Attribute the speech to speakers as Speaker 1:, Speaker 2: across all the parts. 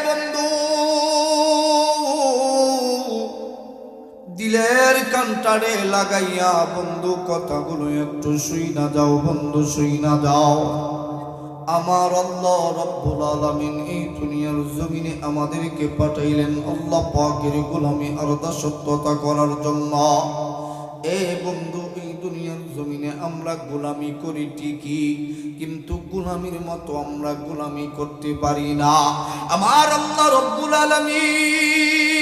Speaker 1: বন্ধু, দিলের কানটারে লাগাইয়া বন্ধু কথাগুলো একটু শুইনা যাও বন্ধু, শুইনা যাও। আমার আল্লাহ রাব্বুল আলামিন এই দুনিয়ার জমিনে আমাদেরকে পাঠাইলেন আল্লাহ পাকের গোলামি আর দাসত্বতা করার জন্য। এ বন্ধু, এই দুনিয়ার জমিনে আমরা গোলামি করি ঠিকই, কিন্তু গোলামির মতো আমরা গোলামি করতে পারি না। আমার আল্লাহ রাব্বুল আলামিন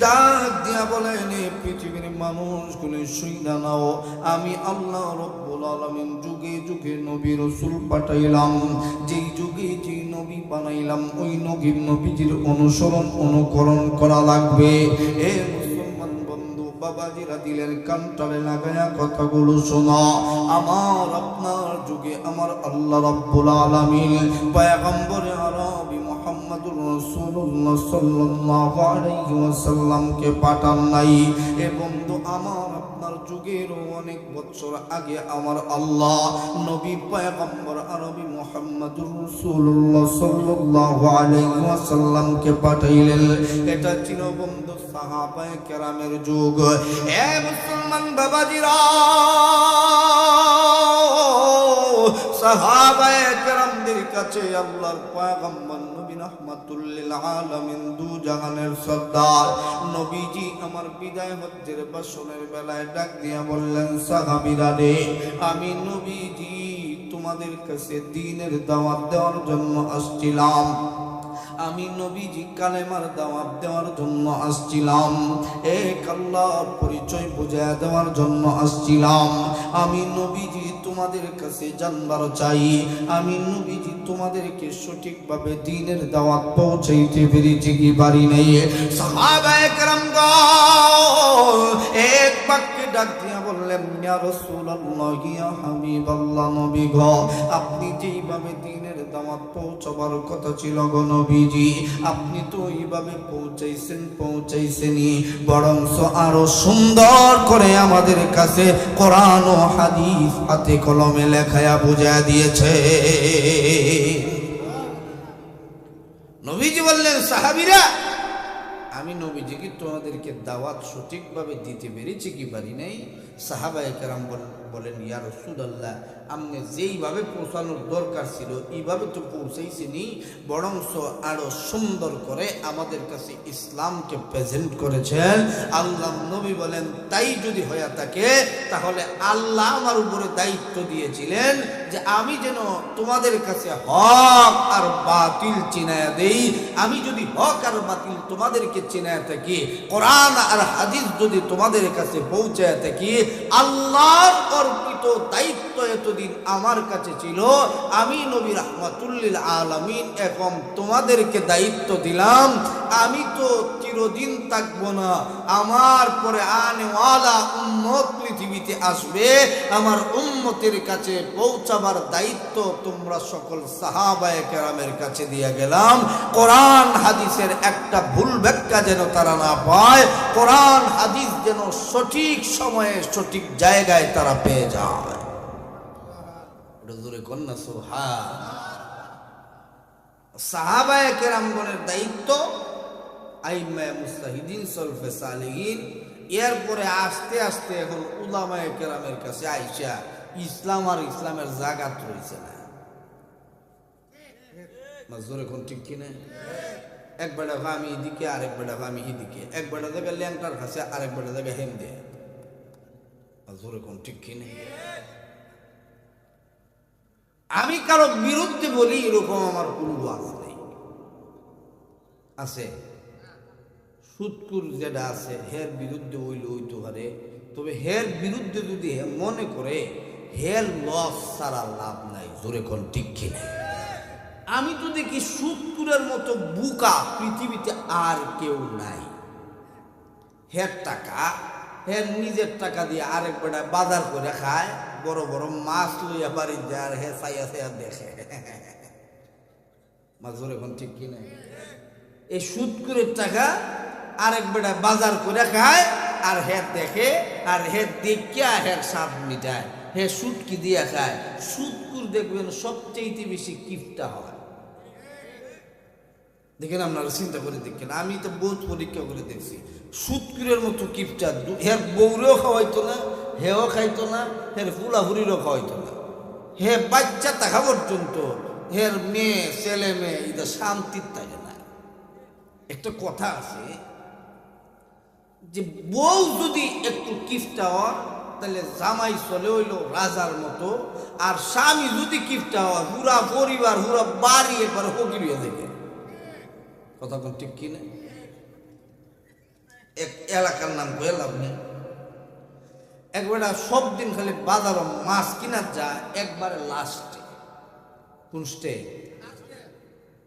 Speaker 1: ডাক দিয়া বলেন, পৃথিবীর মানুষগুলো শুইনা নাও, আমি আল্লাহ রাব্বুল আলামিন যুগে যুগে নবী রাসূল পাঠাইলাম। যেই যুগে যেই নবী বানাইলাম ওই নবীজির অনুকরণ করা লাগবে। এ মুসলমান বন্ধু বাবাজিরা, দিলের কানটারে লাগায়া কথাগুলো শোনা। আমার আপনার যুগে আমার আল্লাহ রাব্বুল আলামিন পয়গম্বরে আরবি মুহাম্মদুর রাসূলুল্লাহ সাল্লাল্লাহু আলাইহি ওয়াসাল্লামকে পাঠান নাই। এ বন্ধু, আমার আপনার যুগের অনেক বছর আগে আমার আল্লাহ নবী পয়গম্বর আরবি মুহাম্মদুর রাসূলুল্লাহ সাল্লাল্লাহু আলাইহি ওয়াসাল্লামকে পাঠাইলেন। এটা ছিল বন্ধু সাহাবায়ে কেরামের যুগ। এ মুসলমান বাবাজিরা, সাহাবায়ে কেরামদের কাছে আল্লাহর পয়গম্বর নবী রাহমাতুল লিল আলামিন দু জাহানের সরদার নবীজি আমার বিদায় হজ্জের ভাষণের বেলায় ডাক দিয়া বললেন, সাহাবীরা রে, আমি নবীজি তোমাদের কাছে দ্বীনের দাওয়াত দেওয়ার জন্য আসছিলাম। আমি নবীজি কালেমার দাওয়াত দেওয়ার জন্য আসছিলাম। এক আল্লাহর পরিচয় বুঝায় দেওয়ার জন্য আসছিলাম। আমি নবীজি তোমাদের কাছে জানবার চাই, আমি নবীজি তোমাদেরকে সঠিকভাবে দ্বীনের দাওয়াত পৌঁছাইতে পেরেছি কি পারি নাই। সাহাবায়ে কেরামগণ এক বাক্যে ডাক দিয়া বললেন, ইয়া রাসূলুল্লাহ, ইয়া হাবিবাল্লাহ, নবী গো, আপনি যেইভাবে দ্বীনের দাওয়াত পৌঁছাবার কথা ছিল গো নবীজি, আপনি তো এইভাবে পৌঁছাইছেনই, বরঞ্চ আরো সুন্দর করে আমাদের কাছে কোরআন ও হাদিস হাতে কলমে লেখায়া বুঝায় দিয়েছে। নবীজি বললেন, সাহাবীরা, আমি নবীজি কি তোমাদেরকে দাওয়াত সঠিকভাবে দিতে পেরেছি কি পারি নাই? সাহাবায়ে কেরাম বলেন, ইয়া রাসূলুল্লাহ, আপনি যেইভাবে পৌঁছানোর দরকার ছিল এইভাবে তো পৌঁছাইছেনি, বরঞ্চ আরো সুন্দর করে আমাদের কাছে ইসলামকে প্রেজেন্ট করেছেন। আল্লাহ নবী বলেন, তাই যদি হয়ে থাকে তাহলে আল্লাহ আমার উপরে দায়িত্ব দিয়েছিলেন যে আমি যেন তোমাদের কাছে হক আর বাতিল চিনায়া দেই। আমি যদি হক আর বাতিল তোমাদেরকে চিনায়া থাকি, কোরআন আর হাদিস যদি তোমাদের কাছে পৌঁছায় থাকি, আল্লাহর অর্পিত দায়িত্ব এতদিন আমার কাছে ছিল। আমি নবী রাহমাতুল লিল আলামিন এখন তোমাদেরকে দায়িত্ব দিলাম। আমি তো চিরদিন থাকবো না, আমার পরে আনেওয়ালা উম্মত পৃথিবীতে আসবে, আমার উম্মতের কাছে পৌঁছাবার দায়িত্ব তোমরা সকল সাহাবায়ে কেরামের কাছে দিয়ে গেলাম। কোরআন হাদিসের একটা ভুল ব্যাখ্যা যেন তারা না পায়, কোরআন হাদিস যেন সঠিক সময়ে সঠিক জায়গায় তারা পেয়ে যায়। জোরে কন্যা সুবহান। সাহাবায়ে কেরামগণের দায়িত্ব, আইম্মায়ে মুজতাহিদিন, সলফে সালেহিন, এরপরে আস্তে আস্তে এখন উলামায়ে কেরামের কাছে আইসা ইসলাম আর ইসলামের জাগাত রয়েছে না। জোরে কোন ঠিক কিনা? এক বেটা আমি এদিকে, আরেক বেটা আমি এদিকে, এক বেটা জায়গায় ল্যাংটার কাছে, আরেক বেটা জায়গায় হেম দেয়। জোরে কোন ঠিক কিনা? আমি কারো বিরুদ্ধে বলি এরকম আমার কোনো ওয়াজ নেই। আছে সুদকুর যেটা আছে, হের বিরুদ্ধে হইতে পারে, তবে হের বিরুদ্ধে যদি মনে করে হের লস ছাড়া লাভ নাই। জোরে কোন ঠিক কিনা? আমি তো দেখি সুদকুরের মতো বুকা পৃথিবীতে আর কেউ নাই। হের টাকা, হের নিজের টাকা দিয়ে আরেক বেটা বাজার করে খায়, বড় বড় মাছ লইয়া বাড়ি যায়, আর হে চাইয়া চাইয়া দেখে। মাছর এখন ঠিক কিনা? এই সুদকুরের টাকা আরেক বেটা বাজার করে খায়, আর হে দেখে, আর হে দেখিয়া হের স্বাদ মিটায়, হে সুদকি দিয়া খায়। সুদকুর দেখবেন সবচেয়ে বেশি কিফটা হয়। দেখেন আপনারা চিন্তা করে দেখেন, আমি তো বহুত পরীক্ষা করে দেখছি, সুৎকুরের মতো কিপটা হের বউরেও খাওয়াইতো না, হেও খাইতো না, হের ফুলাফুরিরও খাওয়াইতো না, হে বাচ্চা থাকা পর্যন্ত হের মেয়ে ছেলে মেয়ে এটা শান্তির থাকে না। একটা কথা আছে যে বউ যদি একটু কিফটা হয় তাহলে জামাই চলে হইল রাজার মতো, আর স্বামী যদি কিফটা হয় পুরা পরিবার পুরা বাড়ি একবার ফকির হয়ে দেখে। কথা কোন ঠিক কিনা? এক এলাকার নাম কইল আপনি, একবার সব দিন খালি বাজার মাছ কিনা যায়, একবারে লাস্টে কোন স্টে,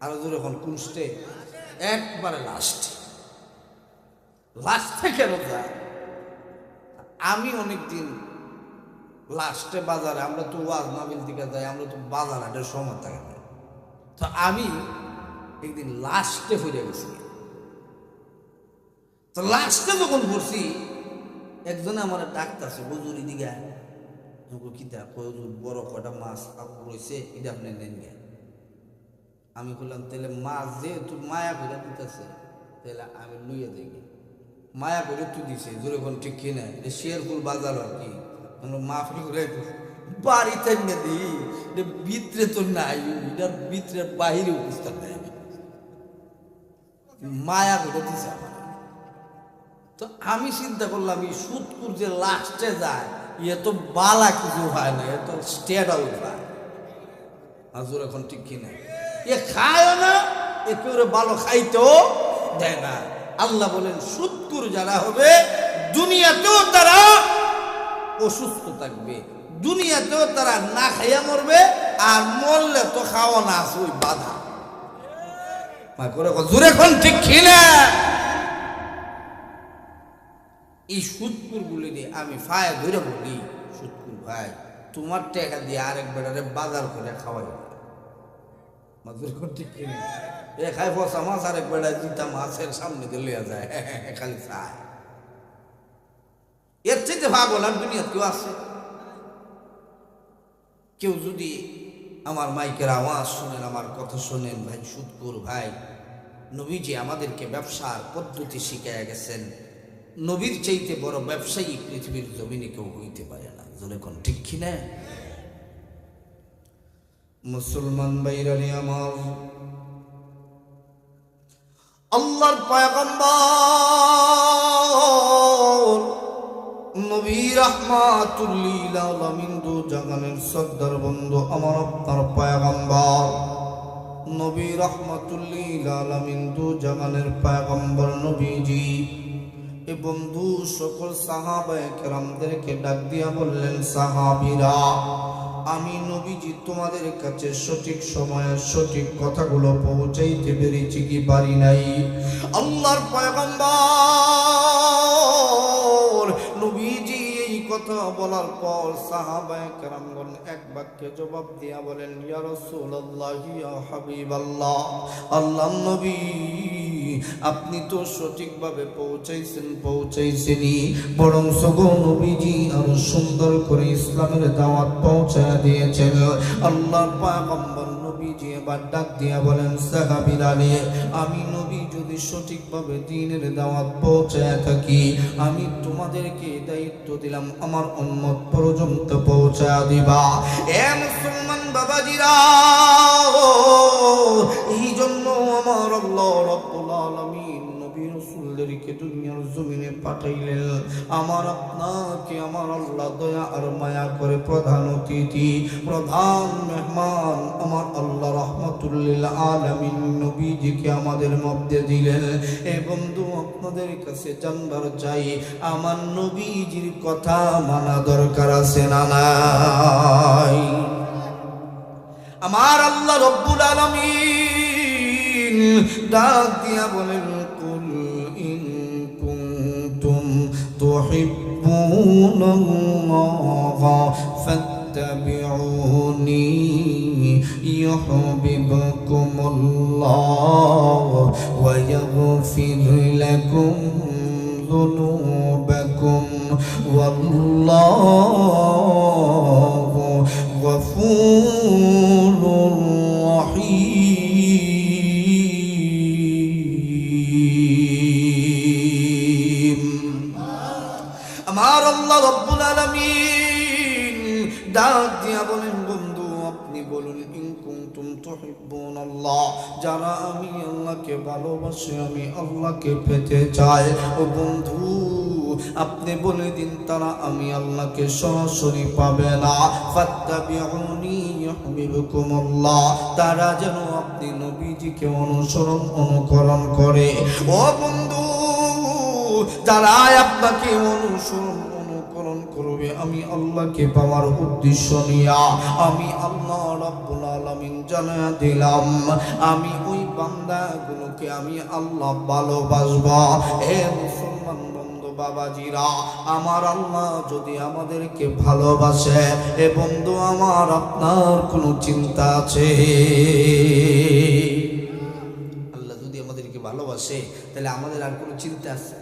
Speaker 1: আরো দূরে এখন কোন স্টে, একবারে লাস্টে কেন যায়? আমি অনেকদিন লাস্টে বাজারে, আমরা তো ওয়াজ মাহফিল দিকে যাই, আমরা তো বাজার হাটের সময় থাকে না, তো আমি একদিন লাস্টে ফিরে গেছি। তো লাস্টে যখন পড়ছি একজনে আমার ডাক্তারছে, হুজুরি দিকে কিতা হুজুর বড় কয়টা মাছ রয়েছে, এটা আপনি নেন গে। আমি বললাম তাহলে মাছ যেহেতু মায়া করে দিতেছে তাহলে আমি লুইয়ে দেখি। মায়া করে তুই দিছে জোরে কোন ঠিক কিনা, শেরপুর বাজার আর কি মাফি করে বাড়িতে নিয়ে দিই, ভিতরে তো নাই, এটার ভিতরে বাহিরে উপস্থিত নাই, মায়া করে দিছে আমার। তো আমি চিন্তা করলাম এই সুৎকুর যে লাস্টে যায় এ তো বালা কিছু হয় না, এ তো স্টেট আউট হয়। হাজুর এখন ঠিক কিনা, এ খায়ও না, এ কেউ ভালো খাইতেও দেয় না। আল্লাহ বলেন সুৎকুর যারা হবে দুনিয়াতেও তারা অসুস্থ থাকবে, দুনিয়াতেও তারা না খাইয়া মরবে, আর মরলে তো খাওয়া না আছে ওই বাধা। জোরে এখন ঠিক কিনা? এই সুৎকুর গুলি দিয়ে আমি ফায় ধরে বলি, সুৎকুর ভাই তোমার টাকা দিয়ে আরেক বেটারে বাজার করে খাওয়াই, ঠিক কিনা? এ খাই ফসা মাছ আরেক বেটা জিতা মাছের সামনে দিয়ে লিয়া যায়, খালি চায়। এর চাইতে ভাগল আর দুনিয়া কেউ আছে? কেউ যদি আমার মাইকের আওয়াজ শোনেন, আমার কথা শোনেন, ভাই সুৎকুর ভাই, নবীজি আমাদেরকে ব্যবসার পদ্ধতি শিখাইয়া গেছেন, নবীর চাইতে বড় ব্যবসায়ী পৃথিবীর জমিনে কেউ হইতে পারে না। যখন ঠিক কিনা? মুসলমান ভাইরানি আমার, আল্লাহর পয়গম্বর নবী রাহমাতুল লিল আলামিন, দু জাহানের সরদার বন্ধু আমার আপনার পয়গম্বর নবী রাহমাতুল লিল আলামিন, দু জাহানের পয়গম্বর নবীজি এ বন্ধু সকল সাহাবায়ে কেরামদেরকে ডাক দিয়া বললেন, সাহাবীরা আমি নবীজি তোমাদের কাছে সঠিক সময়ে সঠিক কথাগুলো পৌঁছাইতে পেরেছি কি পারি নাই? আল্লাহর পয়গম্বর নবীজি এই কথা বলার পর সাহাবায়ে কেরামগণ এক বাক্যে জবাব দিয়া বলেন, ইয়া রাসূলুল্লাহ, ইয়া হাবিবাল্লাহ, আল্লাহর নবী আপনি তো সঠিকভাবে পৌঁছাইছেনই, বরং সগো নবীজি আরো সুন্দর করে ইসলামের দাওয়াত পৌঁছায় দিয়েছেন। আল্লাহর পয়গম্বর নবীজি এবার ডাক দিয়া বলেন, সাহাবীরা রে, আমি নবী যদি সঠিকভাবে দ্বীনের দাওয়াত পৌঁছায় থাকি, আমি তোমাদেরকে দায়িত্ব দিলাম আমার উম্মত পর্যন্ত পৌঁছায় দিবা। এ মুসলমান বাবাজিরা, এই জন্য আমার আল্লাহ রাব্বুল আলামিন নবী রাসূলদেরকে দুনিয়ার জমিনে পাঠাইলেন, আমার আপনাকে আমার আল্লাহ দয়া আর মায়া করে প্রধান অতিথি, প্রধান মেহমান আমার আল্লাহ রাহমাতুল লিল আলামিন নবীজিকে আমাদের মধ্যে দিলেন। এ বন্ধু আপনাদের কাছে জানবার চাই, আমার নবীজির কথা মানা দরকার আছে না নাই? আমার আল্লাহ রব্বুল আলামিন ডাক দিয়া বলেন, কুল ইন কুনতুম তুহিব্বুনাল্লাহ ফাত্তাবিউনি ইউহিব্বুকুমুল্লাহ ওয়া ইয়াগফির লাকুম যুনুবাকুম ওয়াল্লাহু গফুরুর রহিম। আলামিন ডাক দিয়া বলেন বন্ধু আপনি বলুন ইন কুনতুম তুহিব্বুনাল্লাহ, যারা আমি আল্লাহকে ভালোবাসি, আমি আল্লাহকে পেতে চাই, ও বন্ধু আপনি বলে দিন তারা আমি আল্লাহকে সরাসরি পাবে না। ফাত্তাবিউনি ইউহিব্বুকুমুল্লাহ, তারা যেন আপনি নবীজিকে অনুকরণ করে। ও বন্ধু যারা আপনাকে অনুকরণ করবে আমি আল্লাহকে পাওয়ার উদ্দেশ্য নিয়া, আমি আল্লাহ রাব্বুল আলামিন জানা দিলাম আমি ওই বান্দাগুলোকে আমি আল্লাহ ভালোবাসবো। এ মুসলমান বন্ধু বাবাজিরা, আমার আল্লাহ যদি আমাদেরকে ভালোবাসে, এ বন্ধু আমার আপনার কোনো চিন্তা আছে? আল্লাহ যদি আমাদেরকে ভালোবাসে তাহলে আমাদের আর কোনো চিন্তা আছে?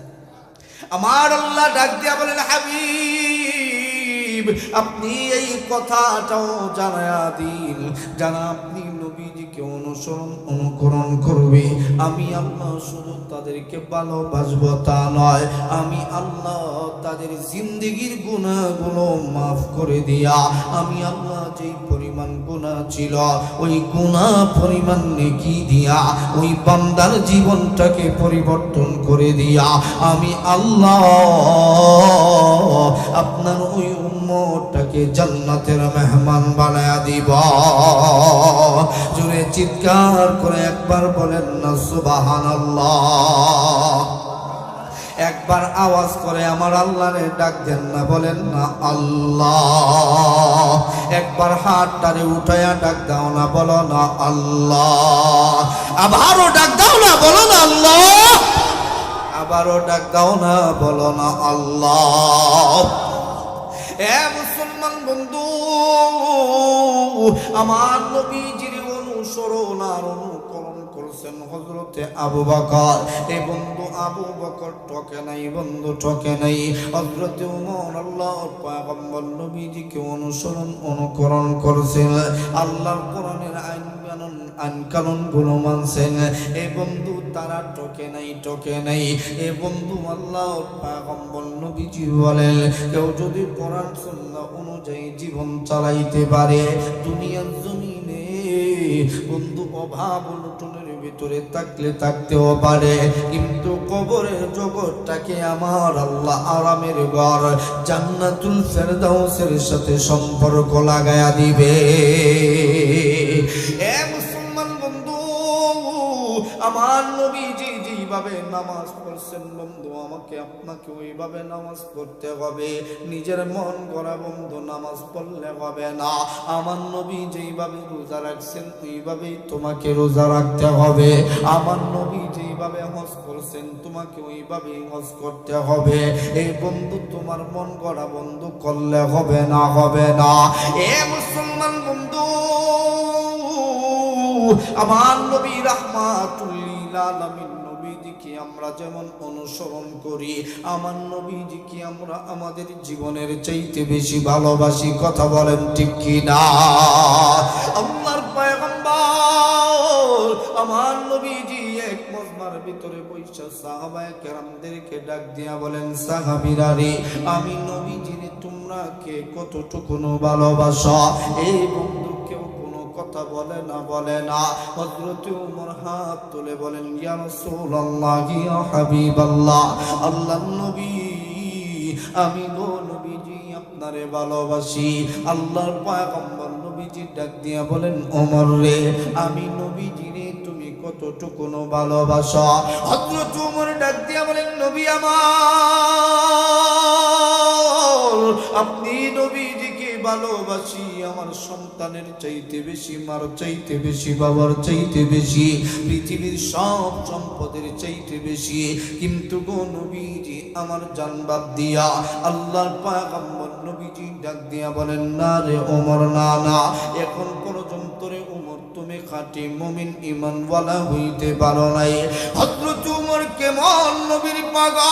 Speaker 1: আমার আল্লাহ ডাক দিয়া বলেন হাবিব আপনি এই কথাটাও জানায়া দিন, যারা আপনি নবীজিকে অনুকরণ করবে আমি আল্লাহ শুধু তাদেরকে ভালোবাসবো তা নয়, আমি আল্লাহ তাদের জিন্দেগির গুনাহগুলো মাফ করে দিয়া, আমি আল্লাহ যেই পরিমাণ গুনাহ ছিল ওই গুনাহ পরিমাণ নেকি দিয়া ওই বান্দার জীবনটাকে পরিবর্তন করে দিয়া আমি আল্লাহ আপনার ওই উম্মতটাকে জান্নাতের মেহমান বানায়া দিব। জোরে চিৎকার করে একবার বলেন না সুবহানাল্লাহ। একবার আওয়াজ করে আমার আল্লাহরে ডাক দেন না, বলেন না আল্লাহ। একবার হাতটারে উঠায়া ডাক দাও না, বলো না আল্লাহ। আবারও ডাক দাও না, বলো না আল্লাহ। আবারও ডাক দাও না, বলো না আল্লাহ। এ মুসলমান বন্ধু, আমার নবীজির অনুসরণ আর অনুকরণ করছেন হযরতে আবু বকর। এই বন্ধু আবু বকর ঠকে নাই, বন্ধু ঠকে নাই। হযরতে ওমর আল্লাহর পয়গম্বর নবীজিকে অনুকরণ করছেন, আল্লাহর কোরআনের আইন কানুন গুলো মানছেন। এ বন্ধু তারা ঠকে নাই। এ বন্ধু আল্লাহর পয়গম্বর নবীজি বলেন কেউ যদি কোরআন সুন্নাহ অনুযায়ী জীবন চালাইতে পারে, দুনিয়ার জমিনে বন্ধু অভাব অনটনের ভিতরে থাকতেও পারে, কিন্তু কবরের জগৎটাকে আমার আল্লাহ আরামের ঘর জান্নাতুল ফেরদাউসের সাথে সম্পর্ক লাগায়া দিবে। এ মুসলমান বন্ধু, আমার নবীজি যেভাবে নামাজ পড়ছেন বন্ধু, আমাকে আপনাকে ওইভাবে নামাজ পড়তে হবে। নিজের মন গড়া বন্ধু নামাজ পড়লে হবে না। আমার নবী যেইভাবে রোজা রাখছেন ওইভাবেই তোমাকে রোজা রাখতে হবে। আমার নবী যেইভাবে হজ করছেন তোমাকে ওইভাবেই হজ করতে হবে। এই বন্ধু তোমার মন গড়া বন্ধু করলে হবে না। এ মুসলমান বন্ধু, আমার নবী রাহমাতুল লিল আলামিন নবীজিকে আমরা যেমন অনুসরণ করি, আমার নবীজিকে আমরা আমাদের জীবনের চাইতে বেশি ভালোবাসি। কথা বলেন ঠিক কি না? আল্লাহর পয়গম্বর আমার নবীজি এক মজমার ভিতরে বৈশা সাহাবায়ে কেরামদেরকে ডাক দিয়া বলেন, সাহাবীরা রে, আমি নবীজিরে তোমরা কে কতটুকু ভালোবাসো? এই বন্ধু কেউ কথা বলে না। হযরত ওমর হাত তুলে বলেন, ইয়া রাসূলুল্লাহ, ইয়া হাবিবাল্লাহ, আল্লাহর নবী, আমি গো নবীজি আপনারে ভালোবাসি। আল্লাহর পয়গম্বর নবীজি ডাক দিয়া বলেন, ওমর রে, আমি নবীজি রে তুমি কতটুকু ভালোবাসো? হযরত ওমর ডাক দিয়া বলেন, নবী আমার, আপনি নবীজিকে ভালোবাসি আমার সন্তানের চাইতে বেশি, মার চাইতে বেশি, বাবার চাইতে বেশি, পৃথিবীর সব সম্পদের চাইতে বেশি। কিন্তু গো নবীজি আমার জান বাদ দিয়া। আল্লাহর পয়গম্বর নবীজি ডাক দিয়া বলেন, না রে ওমর, না, এখন পর্যন্ত রে ওমর তুমি খাঁটি মুমিন ঈমানওয়ালা হইতে পারো নাই। হযরত ওমর কেমন নবীর পাগল।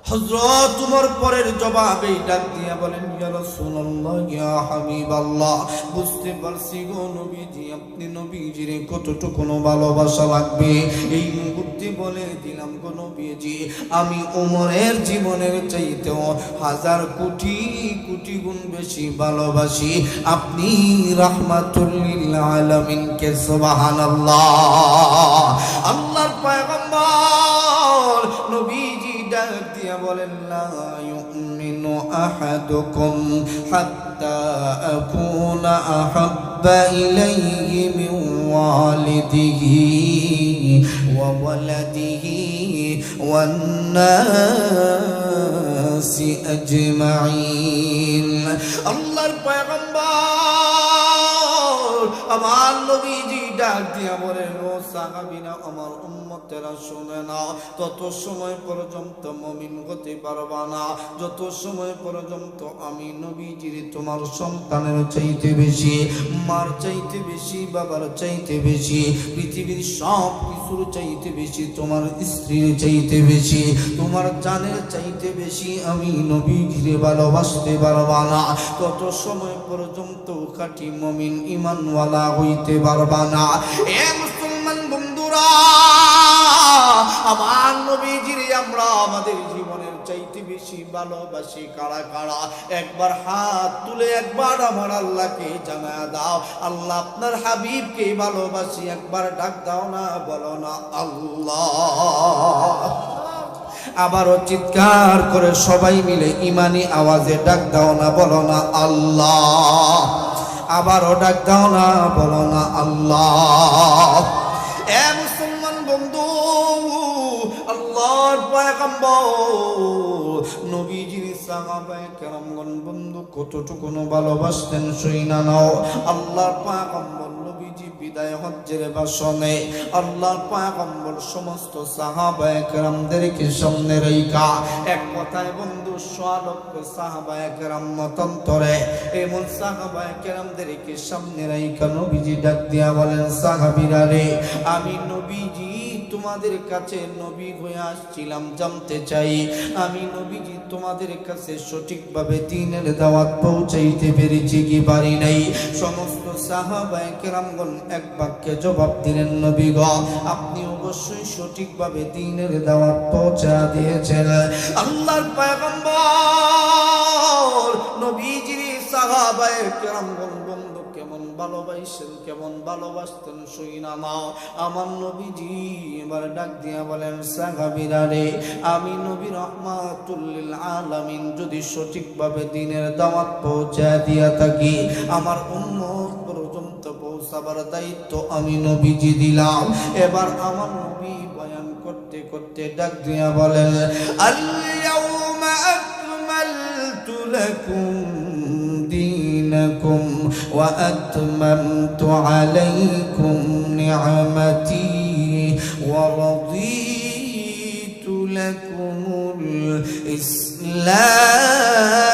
Speaker 1: হযরত ওমর পরের জবাবে ডাক দিয়া বলেন, ইয়া রাসূলুল্লাহ, ইয়া হাবিবাল্লাহ, বুঝতে পারছি গো নবীজি, আপনি নবীজির কতটুকু ভালোবাসা লাগবে। এই মুহূর্তে বলে দিলাম গো নবীজি, আমি ওমরের জীবনের চাইতেও 1000 কোটি কোটি গুণ বেশি ভালোবাসি আপনি রাহমাতুল লিল আলামিনকে। সুবহানাল্লাহ। আল্লাহর পয়গম্বর নবীজি ডাক দিয়া বলেন, লা ইউমিনু আহাদুকুম হাত্তা আকুনা আহাব্বা ইলাইহি মিন ওয়ালিদিহি ওয়া ওয়ালাদিহি ওয়ান নাসি আজমাইন। আল্লাহর পয়গম্বর আমার নবীজি ডাক দিয়া বলেন, ও সাহাবীরা, আমার উম্মতেরা শুনে না, তত সময় পর্যন্ত মুমিন হতে পারবা না যত সময় পর্যন্ত আমি নবীজির তোমার সন্তানের চাইতে বেশি, মার চাইতে বেশি, বাবার চাইতে বেশি, পৃথিবীর সব কিছুর চাইতে বেশি, তোমার স্ত্রীর চাইতে বেশি, তোমার জানের চাইতে বেশি আমি নবীজিরে ভালোবাসতে পারবা না তত সময় পর্যন্ত খাঁটি মুমিন ঈমানওয়ালা হইতে পারবা না। এ মুসলমান বন্ধুরা, আমার নবীজিরে আমরা আমাদের জীবনের চাইতে বেশি ভালোবাসি কারা কারা? একবার হাত তুলে একবার আমার আল্লাহকে জানায়া দাও, আল্লাহ আপনার হাবিবকে ভালোবাসি। একবার ডাক দাও না, বলো না আল্লাহ। আবারও চিৎকার করে সবাই মিলে ইমানি আওয়াজে ডাক দাও না, বলো না আল্লাহ। আবারও ডাক দাও না, বলো না আল্লাহ। এ মুসলমান বন্ধু, আল্লাহর পয়গম্বর নবীজির সাহাবায়ে কেরামগণ বন্ধু কতটুকু ভালোবাসতেন শুইনা নাও। আল্লাহর পয়গম্বর নবীজি বিদায় হজ্জের ভাষণে আল্লাহর পয়গম্বর সমস্ত সাহাবায়ে কেরামদেরকে সামনে রাইখা এক কথায় বন্ধু 100 লক্ষ সাহাবায়ে কেরাম মতান্তরে এমন সাহাবায়ে কেরামদেরকে সামনে রাইখা নবীজি ডাক দিয়া বলেন, সাহাবীরা রে, আমি নবীজি তোমাদের কাছে নবী হয়ে আসছিলাম, জানতে চাই আমি নবীজি তোমাদের কাছে সঠিকভাবে দ্বীনের দাওয়াত পৌঁছাইতে পেরেছি কি পারি নাই? সমস্ত সাহাবায়ে কেরামগণ এক বাক্যে জবাব দিলেন, নবী গো, আপনি অবশ্যই সঠিকভাবে দ্বীনের দাওয়াত পৌঁছা দিয়েছেন। আল্লাহর পয়গম্বর নবীজির সাহাবায়ে কেরামগণ বন্ধু কেমন ভালোবাসেন, কেমন ভালোবাসতেন শুইনা নাও। আমার নবীজি এবার ডাক দিয়া বলেন, সাহাবীরা রে, আমি নবী রাহমাতুল লিল আলামিন যদি সঠিকভাবে দ্বীনের দাওয়াত পৌঁছা দিয়া থাকি, আমার উম্মত পর্যন্ত পৌঁছাবার দায়িত্ব আমি নবীজি দিলাম। এবার আমার নবী বয়ান করতে করতে ডাক দিয়া বলেন, আল-ইয়াউমা আকমালতু লাকুম দীনাকুম ওয়া আতমামতু আলাইকুম নি'মাতি ওয়া রাদিতু লাকুমুল ইসলাম